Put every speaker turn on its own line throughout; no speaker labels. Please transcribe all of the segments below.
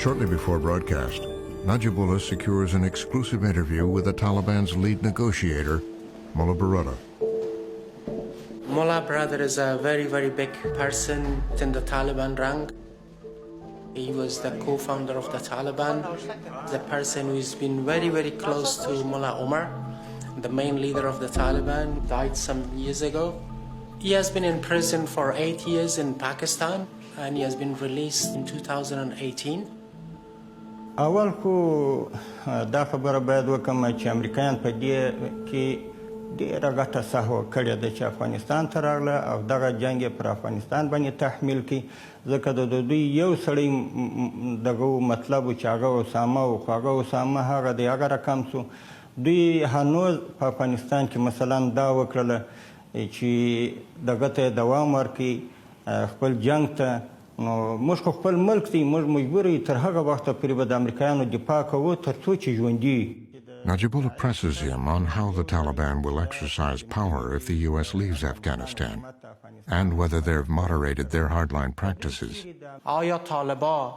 Shortly before broadcast, Najibullah secures an exclusive interview with the Taliban's lead negotiator, Mullah Baradar.
Mullah Baradar is a very, very big person in the Taliban rank. He was the co-founder of the Taliban, the person who's been very, very close to Mullah Omar, the main leader of the Taliban, died some years ago. He has been in prison for 8 years in Pakistan, and he has been released in 2018.
اول خو دا خبره باید وکړم چې امریکایان په دې کې ډېره غټه سهوه کړې ده چې افغانستان ته راغله او دغه جنګ یې پر افغانستان باندې تحمیل کړي ځکه د دوی یو سړی دغه مطلب و چې هغه اسامه و خو هغه اسامه هغه دی هغه رقم سو دوی هنوز په افغانستان کې مثلا دا وکړله چې دغه ته دوام ورکړي خپل جنګ ته نو موږ خو خپل ملک دی موږ مجبور یو تر هغه وخته پورې به د امریکایانو دفاع کوو تر څو چې ژوندي
Najibullah presses him on how the Taliban will exercise power if the U.S. leaves Afghanistan, and whether they've moderated their hardline practices.
آیا طالبا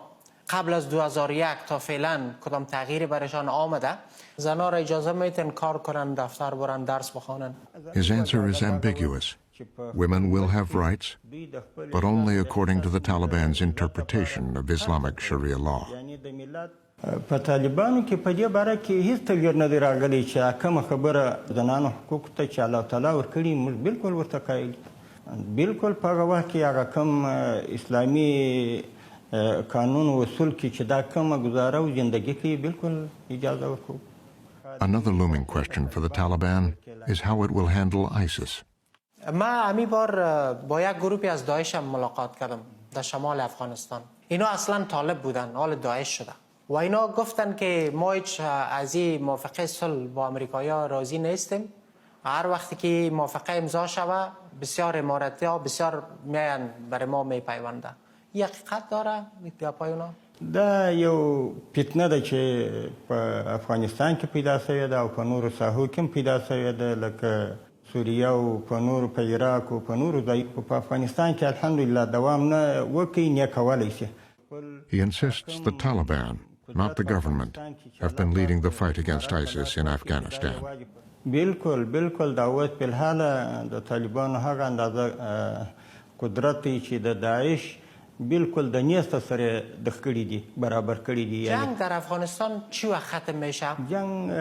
قبل از 2001 تا فعلا کدام تغییری برایشان آمده؟ زنها را اجازه میتن کار کنن، دفتر برن، درس بخونن؟
His answer is ambiguous. Women will have rights, but only according to the Taliban's interpretation of Islamic Sharia law.
په طالبانو کې په دې باره کې هیڅ تغییر نه دی راغلی چې کومه خبره زنانو حقوقو ته چې الله تعالی ورکړي موږ بالکل ورته قایل بالکل په هغه وخت کې هغه کوم اسلامي قانون و اصول کې چې دا کومه گزاره و زندگی کې بالکل اجازه ورکوو.
Another looming question for the Taliban is how it will handle ISIS.
من همی بار با یک گروپی از داعش هم ملاقات کردم در شمال افغانستان. اینا اصلا طالب بودن، حال داعش شده و اینا گفتن که ما هیچ از این موافقه صلح با امریکایی‌ها راضی نیستیم. هر وقتی که موافقه امضا شوه بسیار اماراتی‌ها بسیار میان برای ما میپیونده. این حقیقت داره گپای اونا؟
دا یو فتنه ده چې په افغانستان کې پیدا شوې ده او په نورو ساحو کې هم پیدا شوې ده لکه سوریه او په نورو په عراق او په نورو ځایو په افغانستان کې الحمدلله دوام نه وکړي نه کولی شي.
He insists the Taliban, not the government, have been leading the fight against ISIS in Afghanistan.
بالکل دا اوس په الحال د طالبانو هغه اندازه قدرت دی چې د داعش بالکل د نیسته سره دغ کړي دي برابر کړي دي.
جنگ در افغانستان چی وقت ختم میشه؟
جنگ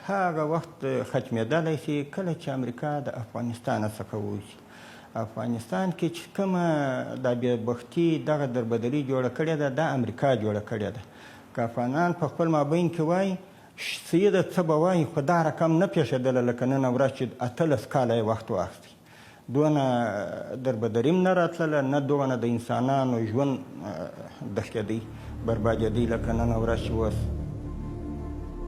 هغه وخت ختمېدلی شي کله چې امریکا د افغانستان څخه ووځي. افغانستان کې چې کومه د بېبختي دغه دربدري جوړه کړې ده دا امریکا جوړه کړې ده. که افغانان په خپل مابین کې وایي سیده څه به وایي خو دا رقم نه پېښېدله لکه نن ورځ چې 18 کاله یې وخت واخیستی. دونه دربدریم نه راتلله نه دونه د انسانانو ژوند دښکېدی بربادېدی لکه نن ورځ چې اوس